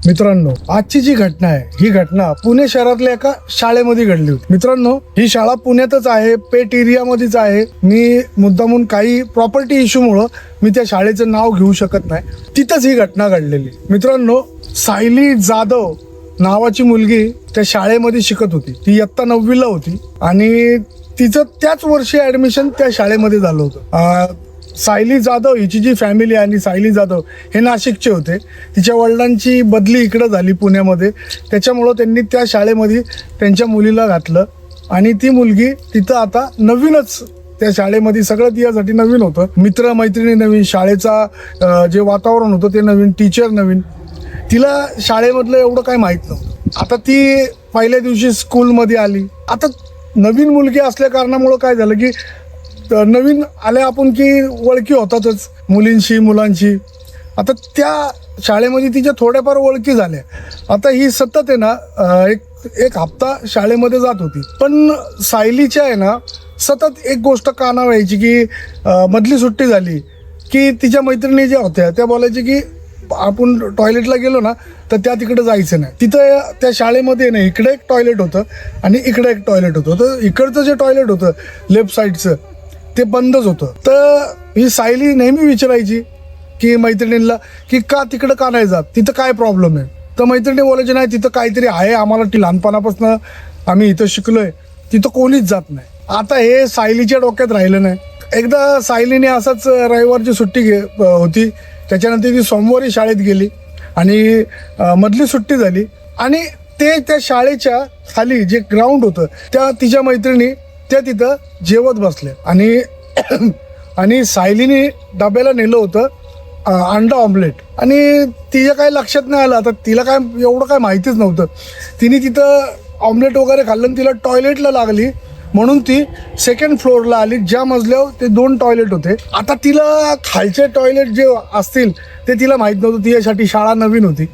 मित्रांनो, आजची जी घटना आहे ही घटना पुणे शहरातल्या एका शाळेमध्ये घडली होती. मित्रांनो, ही शाळा पुण्यातच आहे, पेठ एरियामध्येच आहे. मी मुद्दामून काही प्रॉपर्टी इश्यूमुळं मी त्या शाळेचं नाव घेऊ शकत नाही. तिथंच ही घटना घडलेली. मित्रांनो, सायली जाधव नावाची मुलगी त्या शाळेमध्ये शिकत होती. ती इयत्ता 9वीला होती आणि तिचं त्याच वर्षी ऍडमिशन त्या शाळेमध्ये झालं होतं. सायली जाधव हिची जी फॅमिली आहे आणि सायली जाधव हे नाशिकचे होते. तिच्या वडिलांची बदली इकडं झाली पुण्यामध्ये, त्याच्यामुळं त्यांनी त्या शाळेमध्ये त्यांच्या मुलीला घातलं आणि ती मुलगी तिथं आता नवीनच त्या शाळेमध्ये, सगळं तिच्यासाठी नवीन होतं. मित्र मैत्रिणी नवीन, शाळेचा जे वातावरण होतं ते नवीन, टीचर नवीन. तिला शाळेमधलं एवढं काय माहीत नव्हतं. आता ती पहिल्या दिवशी स्कूलमध्ये आली. आता नवीन मुलगी असल्या कारणामुळं काय झालं की नवीन आल्या आपण की ओळखी होतातच मुलींशी मुलांशी. आता त्या शाळेमध्ये तिच्या थोड्याफार ओळखी झाल्या. आता ही सतत आहे ना एक हप्ता शाळेमध्ये जात होती, पण सायलीच्या आहे ना सतत एक गोष्ट कानावर यायची की मधली सुट्टी झाली की तिच्या मैत्रिणी ज्या होत्या त्या बोलायची की आपण टॉयलेटला गेलो ना तर त्या तिकडे जायचं नाही. तिथं त्या शाळेमध्ये नाही, इकडे एक टॉयलेट होतं आणि इकडे एक टॉयलेट होतं. तर इकडचं जे टॉयलेट होतं लेफ्ट साईडचं ते बंदच होतं. तर ही सायली नेहमी विचारायची की मैत्रिणींना की का तिकडं का नाही जात, तिथं काय प्रॉब्लेम आहे. तर मैत्रिणी बोलायचे नाही तिथं काहीतरी आहे, आम्हाला ती लहानपणापासून आम्ही इथं शिकलोय, तिथं कोणीच जात नाही. आता हे सायलीच्या डोक्यात राहिलं नाही. एकदा सायलीने असंच रविवारची सुट्टी होती, त्याच्यानंतर ती सोमवारी शाळेत गेली आणि मधली सुट्टी झाली आणि त्या शाळेच्या खाली जे ग्राउंड होतं त्या तिच्या मैत्रिणी त्या तिथं जेवत बसले आणि सायलीने डब्याला नेलं होतं अंडा ऑमलेट आणि तिच्या काय लक्षात नाही आलं. आता तिला काय एवढं काय माहितीच नव्हतं. तिने तिथं ऑमलेट वगैरे खाल्लं आणि तिला टॉयलेटला लागली म्हणून ती सेकंड फ्लोअरला आली, ज्या मजल्यावर ते 2 टॉयलेट होते. आता तिला खालचे टॉयलेट जे असतील ते तिला माहीत नव्हतं. तिच्यासाठी शाळा नवीन होती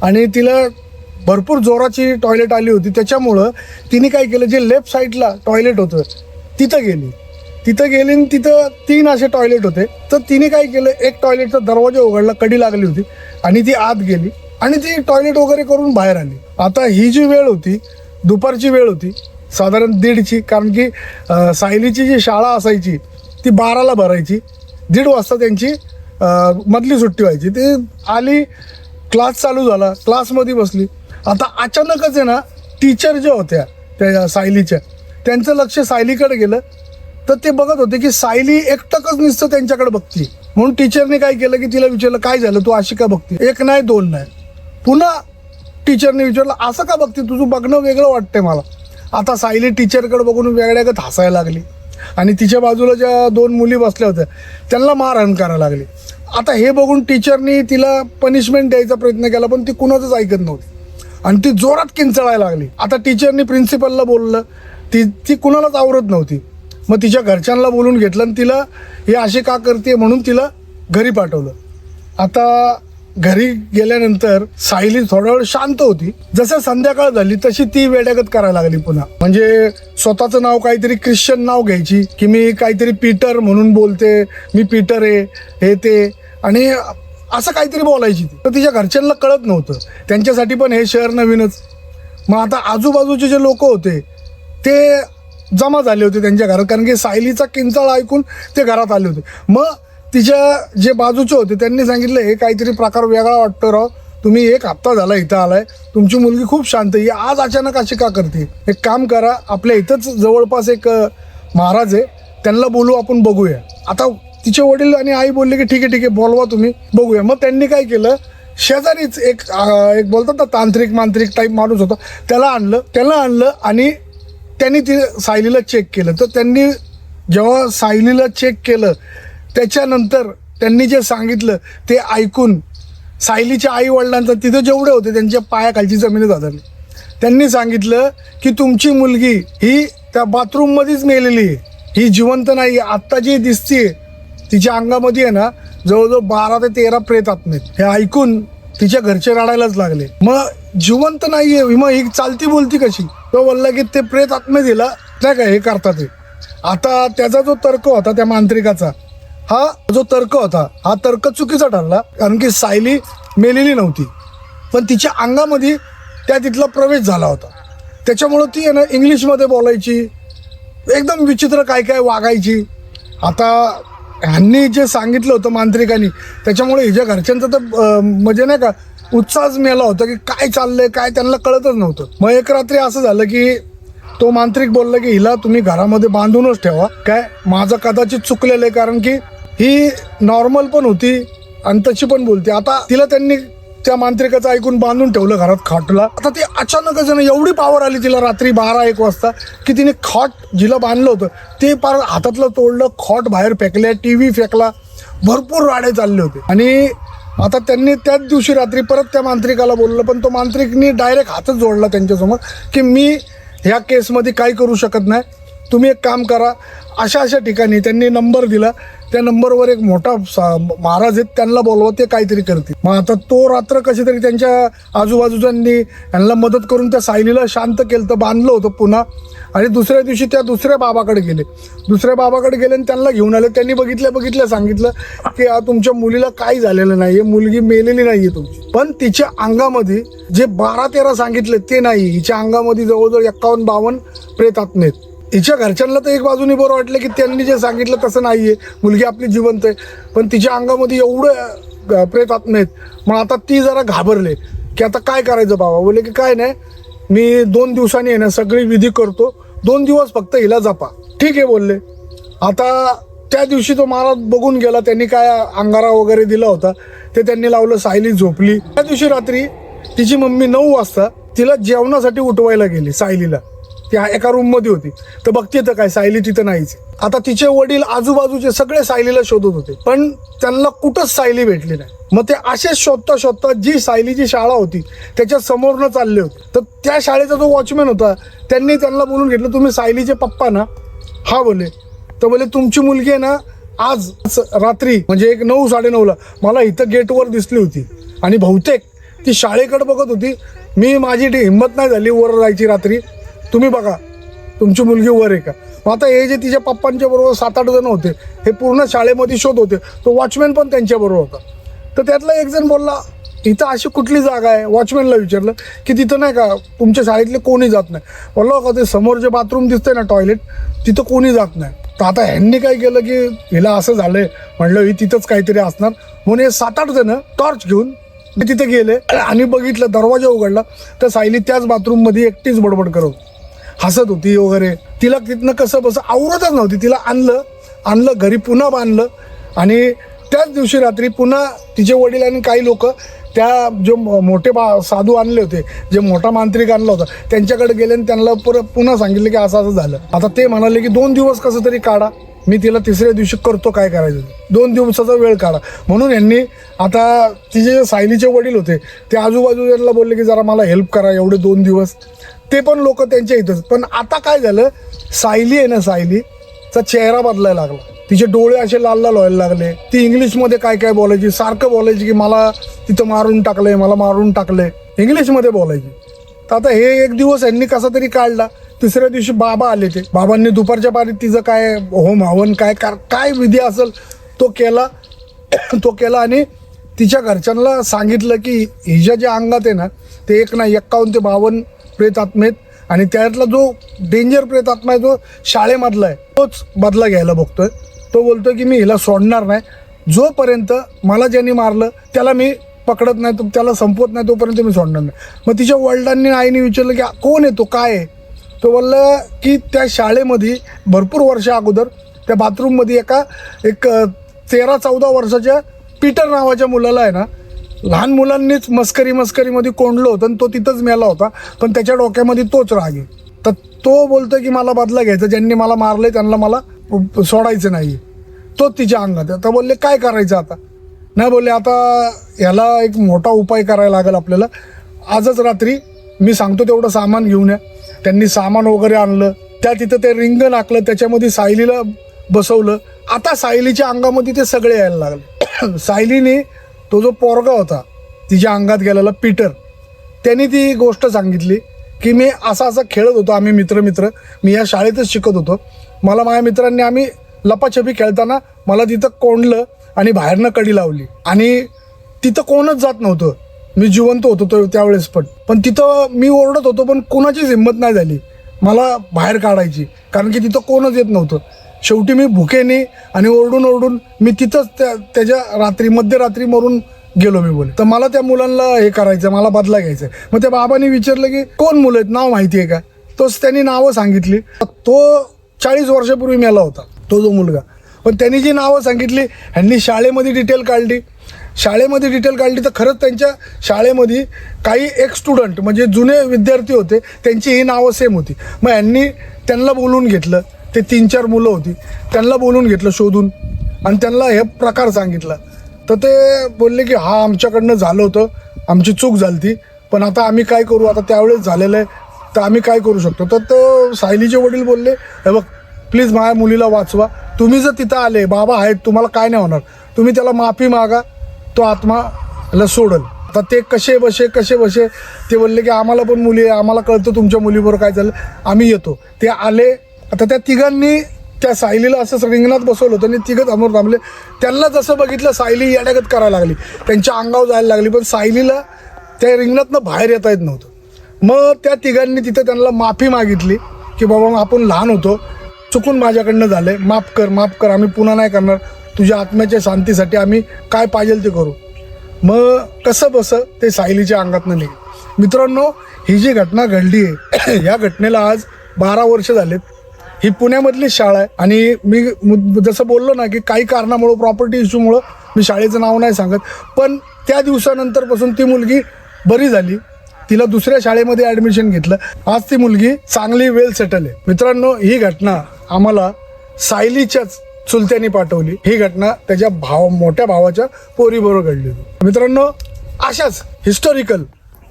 आणि तिला भरपूर जोराची टॉयलेट आली होती. त्याच्यामुळं तिने काय केलं, जे लेफ्ट साईडला टॉयलेट होतं तिथं गेली आणि तिथं 3 असे टॉयलेट होते. तर तिने काय केलं, एक टॉयलेटचा दरवाजा उघडला, कडी लागली होती आणि ती आत गेली आणि ती टॉयलेट वगैरे करून बाहेर आली. आता ही जी वेळ होती दुपारची वेळ होती, साधारण 1:30ची, कारण की सायलीची जी शाळा असायची ती 12ला भरायची. 1:30 वाजता त्यांची मधली सुट्टी व्हायची. ती आली, क्लास चालू झाला, क्लासमध्ये बसली. आता अचानकच आहे ना टीचर ज्या होत्या त्या सायलीच्या, त्यांचं लक्ष सायलीकडे गेलं. तर ते बघत होते की सायली एकटकच नुसतं त्यांच्याकडे बघते. म्हणून टीचरने काय केलं की तिला विचारलं, काय झालं, तू अशी का बघते. 1 नाही 2 नाही, पुन्हा टीचरने विचारलं, असं का बघते, तुझं बघणं वेगळं वाटतंय मला. आता सायली टीचरकडे बघून वेगळ्यागत हसायला लागली आणि तिच्या बाजूला ज्या 2 मुली बसल्या होत्या त्यांना मारहाण करायला लागली. आता हे बघून टीचरनी तिला पनिशमेंट द्यायचा प्रयत्न केला, पण ती कुणाचंच ऐकत नव्हती आणि ती जोरात किंचाळायला लागली. आता टीचरनी प्रिन्सिपलला बोललं, ती कुणालाच आवरत नव्हती. मग तिच्या घरच्यांना बोलून घेतलं आणि तिला हे असे का करते म्हणून तिला घरी पाठवलं. आता घरी गेल्यानंतर सायली थोडा वेळ शांत होती. जसं संध्याकाळ झाली तशी ती वेड्यागत करायला लागली पुन्हा. म्हणजे स्वतःचं नाव काहीतरी ख्रिश्चन नाव घ्यायची की मी काहीतरी पीटर म्हणून बोलते, मी पीटर आहे, हे ते, आणि असं काहीतरी बोलायची. तर तिच्या घरच्यांना कळत नव्हतं, त्यांच्यासाठी पण हे शहर नवीनच. मग आता आजूबाजूचे जे लोक होते ते जमा झाले होते त्यांच्या घरात, कारण की सायलीचा किंचाळ ऐकून ते घरात आले होते. मग तिच्या जे बाजूचे होते त्यांनी सांगितलं, हे काहीतरी प्रकार वेगळा वाटतो राव, तुम्ही 1 हप्ता झाला इथं आलाय, तुमची मुलगी खूप शांत आहे, आज अचानक अशी का करते. एक काम करा, आपल्या इथंच जवळपास एक महाराज आहे, त्यांना बोलू, आपण बघूया. आता तिचे वडील आणि आई बोलले की ठीक आहे बोलवा तुम्ही, बघूया. मग त्यांनी काय केलं, शेजारीच एक बोलतात ना तांत्रिक मांत्रिक टाईप माणूस होता, त्याला आणलं आणि त्यांनी ती सायलीला चेक केलं. तर त्यांनी जेव्हा सायलीला चेक केलं त्याच्यानंतर त्यांनी जे सांगितलं ते ऐकून सायलीच्या आई वडिलांचं, तिथं जेवढे होते त्यांच्या पायाखालची जमीन जाधरली. त्यांनी सांगितलं की तुमची मुलगी ही त्या बाथरूममध्येच मेलेली आहे, ही जिवंत नाही. आत्ता जी दिसतीये तिच्या अंगामध्ये आहे ना जवळजवळ 12 ते 13 प्रेत आत्मे. हे ऐकून तिच्या घरचे रडायलाच लागले. मग जिवंत नाहीये, मग ही चालती बोलती कशी. तो बोलला की ते प्रेत आत्मे दिला नाही का हे करतात ते. आता त्याचा जो तर्क होता त्या मांत्रिकाचा, हा जो तर्क होता हा तर्क चुकीचा ठरला, कारण की सायली मेलेली नव्हती. पण तिच्या अंगामध्ये त्या तिथला प्रवेश झाला होता. त्याच्यामुळं ती आहे ना इंग्लिशमध्ये बोलायची, एकदम विचित्र काय काय वागायची. आता ह्यांनी जे सांगितलं होतं मांत्रिकांनी, त्याच्यामुळे हिच्या घरच्यांचं तर म्हणजे नाही का उत्साहच मेला होता की काय चाललंय काय, त्यांना कळतच नव्हतं. मग एक रात्री असं झालं की तो मांत्रिक बोलला की हिला तुम्ही घरामध्ये बांधूनच ठेवा. काय माझं कदाचित चुकलेलं आहे, कारण की ही नॉर्मल पण होती आणि तशी पण बोलते. आता तिला त्यांनी त्या मांत्रिकाचं ऐकून बांधून ठेवलं घरात खाटला. आता ते अचानकच ना एवढी पावर आली तिला रात्री 12-1 वाजता की तिने खाट जिला बांधलं होतं ते पार हातातलं तोडलं, खाट बाहेर फेकल्या, TV फेकला, भरपूर राडे चालले होते. आणि आता त्यांनी त्याच दिवशी रात्री परत त्या मांत्रिकाला बोललं, पण तो मांत्रिकनी डायरेक्ट हातच जोडला त्यांच्यासमोर की मी ह्या केसमध्ये काही करू शकत नाही, तुम्ही एक काम करा. अशा ठिकाणी त्यांनी नंबर दिला, त्या नंबरवर एक मोठा महाराज आहेत, त्यांना बोलवा, ते काहीतरी करतील. मग आता तो रात्र कशी तरी त्यांच्या आजूबाजूच्यांनी यांना मदत करून त्या सायलीला शांत केलं, तर बांधलं होतं पुन्हा. आणि दुसऱ्या दिवशी त्या दुसऱ्या बाबाकडे गेले आणि त्यांना घेऊन आले. त्यांनी बघितलं सांगितलं की तुमच्या मुलीला काही झालेलं नाही, मुलगी मेलेली नाही आहे तुमची. पण तिच्या अंगामध्ये जे 12-13 सांगितले ते नाही, हिच्या अंगामध्ये जवळजवळ 51-52 प्रेतात्मे आहेत. हिच्या घरच्यांना तर एक बाजूने बरं वाटलं की त्यांनी जे सांगितलं तसं नाही आहे, मुलगी आपली जिवंत आहे, पण तिच्या अंगामध्ये एवढं प्रेतात्मे आहेत. मग आता ती जरा घाबरले की आता काय करायचं. बाबा बोलले की काय नाही, मी 2 दिवसांनी आहे ना सगळी विधी करतो, 2 दिवस फक्त हिला जपा. ठीक आहे बोलले. आता त्या दिवशी तो महाराज बघून गेला, त्यांनी काय अंगारा वगैरे दिला होता ते त्यांनी लावलं. सायली झोपली. त्या दिवशी रात्री तिची मम्मी 9 वाजता तिला जेवणासाठी उठवायला गेली. सायलीला ती एका रूममध्ये होती, तर बघते तर काय सायली तिथं नाहीच. आता तिचे वडील आजूबाजूचे सगळे सायलीला शोधत होते, पण त्यांना कुठंच सायली भेटली नाही. मग ते असेच शोधता जी सायलीची शाळा होती त्याच्या समोरनं चालले होते. तर त्या शाळेचा जो वॉचमॅन होता त्यांनी त्यांना बोलून घेतलं, तुम्ही सायलीचे पप्पा ना? हा बोले. तर बोले तुमची मुलगी आहे ना आज रात्री म्हणजे एक 9-9:30 मला इथं गेटवर दिसली होती आणि बहुतेक ती शाळेकडे बघत होती. मी माझी हिंमत नाही झाली वर जायची रात्री, तुम्ही बघा तुमची मुलगी वर आहे का. मग आता हे जे तिच्या पप्पांच्या बरोबर 7-8 जण होते, हे पूर्ण शाळेमध्ये शोध होते. तो वॉचमॅन पण त्यांच्याबरोबर होता. तर त्यातला एक जण बोलला इथं अशी कुठली जागा आहे. वॉचमॅनला विचारलं की तिथं नाही का तुमच्या शाळेतले कोणी जात नाही. बोललो का ते समोर जे बाथरूम दिसतंय ना टॉयलेट, तिथं कोणी जात नाही. तर आता ह्यांनी काय केलं की हिला असं झालंय, म्हटलं ही तिथंच काहीतरी असणार म्हणून हे 7-8 जण टॉर्च घेऊन तिथे गेले आणि बघितलं. दरवाजा उघडला तर सायली त्याच बाथरूममध्ये एकटीच बडबड करत हसत होती वगैरे. तिला तिथनं कसं बस आवरतच नव्हती. तिला आणलं घरी, पुन्हा बांधलं. आणि त्याच दिवशी रात्री पुन्हा तिचे वडील आणि काही लोक त्या जो मोठे साधू आणले होते, जे मोठा मांत्रिक आणला होता, त्यांच्याकडे गेले आणि त्यांना पुन्हा सांगितलं की असं झालं. आता ते म्हणाले की 2 दिवस कसं तरी काढा, मी तिला तिसऱ्या दिवशी करतो काय करायचं, 2 दिवसाचा वेळ काढा. म्हणून यांनी आता तिचे सायलीचे वडील होते ते आजूबाजूला बोलले की जरा मला हेल्प करा एवढे 2 दिवस. ते पण लोक त्यांच्या इथंच. पण आता काय झालं, सायली आहे ना, सायलीचा चेहरा बदलायला लागला. तिचे डोळे असे लाल व्हायला लागले. ती इंग्लिशमध्ये काय काय बोलायची, सारखं बोलायची की मला तिथं मारून टाकलंय, मला मारून टाकलंय, इंग्लिशमध्ये बोलायची. तर आता हे एक दिवस यांनी कसा तरी काढला. तिसऱ्या दिवशी बाबा आले. ते बाबांनी दुपारच्या पारीत तिचं काय होम हवन काय विधी असेल तो केला आणि तिच्या घरच्यांना सांगितलं की हिच्या ज्या अंगात आहे ना ते 51 ते 52 प्रेतात्मेत, आणि त्यातला जो डेंजर प्रेतात्मा आहे जो शाळेमधला आहे तोच बदला घ्यायला बघतोय. तो बोलतोय की मी हिला सोडणार नाही, जोपर्यंत मला ज्यांनी मारलं त्याला मी पकडत नाही, त्याला संपवत नाही तोपर्यंत मी सोडणार नाही. मग तिच्या वडिलांनी आईने विचारलं की कोण आहे तो, काय आहे. तो बोलला की त्या शाळेमध्ये भरपूर वर्ष अगोदर त्या बाथरूममध्ये एक 13-14 वर्षाच्या पीटर नावाच्या मुलाला आहे ना लहान मुलांनीच मस्करीमध्ये कोंडलं होतं आणि तो तिथंच मेला होता. पण त्याच्या डोक्यामध्ये तोच राग आहे. तर तो बोलतो की मला बदला घ्यायचा, ज्यांनी मला मारलंय त्यांना मला सोडायचं नाही. तोच तिच्या अंगात आहे. तर बोलले काय करायचं आता. नाही बोलले आता ह्याला एक मोठा उपाय करायला लागेल आपल्याला. आजच रात्री मी सांगतो तेवढं सामान घेऊन या. त्यांनी सामान वगैरे आणलं. तिथं ते रिंगण आखलं, त्याच्यामध्ये सायलीला बसवलं. आता सायलीच्या अंगामध्ये ते सगळे यायला लागले. सायलीने तो जो पोरगा होता तिच्या अंगात गेलेला पीटर, त्यांनी ती गोष्ट सांगितली की मी असं खेळत होतो, आम्ही मित्र मी या शाळेतच शिकत होतो. मला माझ्या मित्रांनी आम्ही लपाछपी खेळताना मला तिथं कोंडलं आणि बाहेरनं कडी लावली आणि तिथं कोणच जात नव्हतं. मी जिवंत होतो तो त्यावेळेस पण तिथं मी ओरडत होतो, पण कोणाचीच हिंमत नाही झाली मला बाहेर काढायची, कारण की तिथं कोणच येत नव्हतं. शेवटी मी भुकेने आणि ओरडून मी तिथंच त्याच्या मध्यरात्री मरून गेलो. मी बोले तर मला त्या मुलांना हे करायचं, मला बदला घ्यायचा. मग त्या बाबांनी विचारलं की कोण मुलं आहेत, नाव माहिती आहे का? तोच त्यांनी नावं सांगितली. तो 40 वर्षापूर्वी मेला होता तो जो मुलगा. पण त्यांनी जी नावं सांगितली, ह्यांनी शाळेमध्ये डिटेल काढली तर खरंच त्यांच्या शाळेमध्ये काही एक स्टुडंट म्हणजे जुने विद्यार्थी होते, त्यांची ही नावं सेम होती. मग ह्यांनी त्यांना बोलवून घेतलं, ते 3-4 मुलं होती, त्यांना बोलवून घेतलं शोधून आणि त्यांना हे प्रकार सांगितला. तर ते बोलले की हा आमच्याकडनं झालं होतं, आमची चूक झाली ती, पण आता आम्ही काय करू, आता त्यावेळेस झालेलं आहे तर आम्ही काय करू शकतो. तर तो सायलीचे वडील बोलले, हे बघ प्लीज माझ्या मुलीला वाचवा, तुम्ही जर तिथं आले, बाबा आहेत, तुम्हाला काय नाही होणार, तुम्ही त्याला माफी मागा, तो आत्माला सोडल. आता ते कसे बसे ते बोलले की आम्हाला पण मुली आहे, आम्हाला कळतं तुमच्या मुलीबरोबर काय झालं, आम्ही येतो. ते आले. आता त्या तिघांनी त्या सायलीला असं रिंगणात बसवलं होतं आणि तिघं समोर थांबले. त्यांना जसं बघितलं सायली येड्यागत करायला लागली, त्यांच्या अंगावर जायला लागली, पण सायलीला त्या रिंगणातनं बाहेर येता येत नव्हतं. मग त्या तिघांनी तिथं त्यांना माफी मागितली की बाबा आपण लहान होतो, चुकून माझ्याकडनं झालंय, माफ कर, आम्ही पुन्हा नाही करणार, तुझ्या आत्म्याच्या शांतीसाठी आम्ही काय पाहिजे ते करू. मग कसं बसं ते सायलीच्या अंगातनं निघेल. मित्रांनो, ही जी घटना घडली आहे या घटनेला आज 12 वर्ष झालेत. ही पुण्यामधली शाळा आहे आणि मी जसं बोललो ना की काही कारणामुळं, प्रॉपर्टी इश्यूमुळं मी शाळेचं नाव नाही सांगत, पण त्या दिवसानंतरपासून ती मुलगी बरी झाली, तिला दुसऱ्या शाळेमध्ये ॲडमिशन घेतलं, आज ती मुलगी चांगली वेल सेटल आहे. मित्रांनो, ही घटना आम्हाला सायलीच्याच चुलत्यांनी पाठवली. ही घटना त्याच्या मोठ्या भावाच्या पोरीबरोबर घडली होती. मित्रांनो, अशाच हिस्टॉरिकल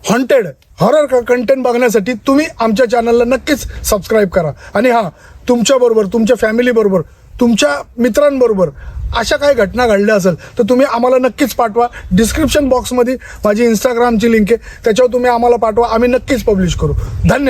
हॉन्टेड हॉरर कंटेंट बघण्यासाठी तुम्ही आमच्या चॅनलला नक्कीच सबस्क्राईब करा. आणि हां, तुमच्याबरोबर, तुमच्या फॅमिलीबरोबर, तुमच्या मित्रांबरोबर अशा काही घटना घडल्या असेल तर तुम्ही आम्हाला नक्कीच पाठवा. डिस्क्रिप्शन बॉक्समध्ये माझी इंस्टाग्रामची लिंक आहे, त्याच्यावर तुम्ही आम्हाला पाठवा, आम्ही नक्कीच पब्लिश करू. धन्यवाद.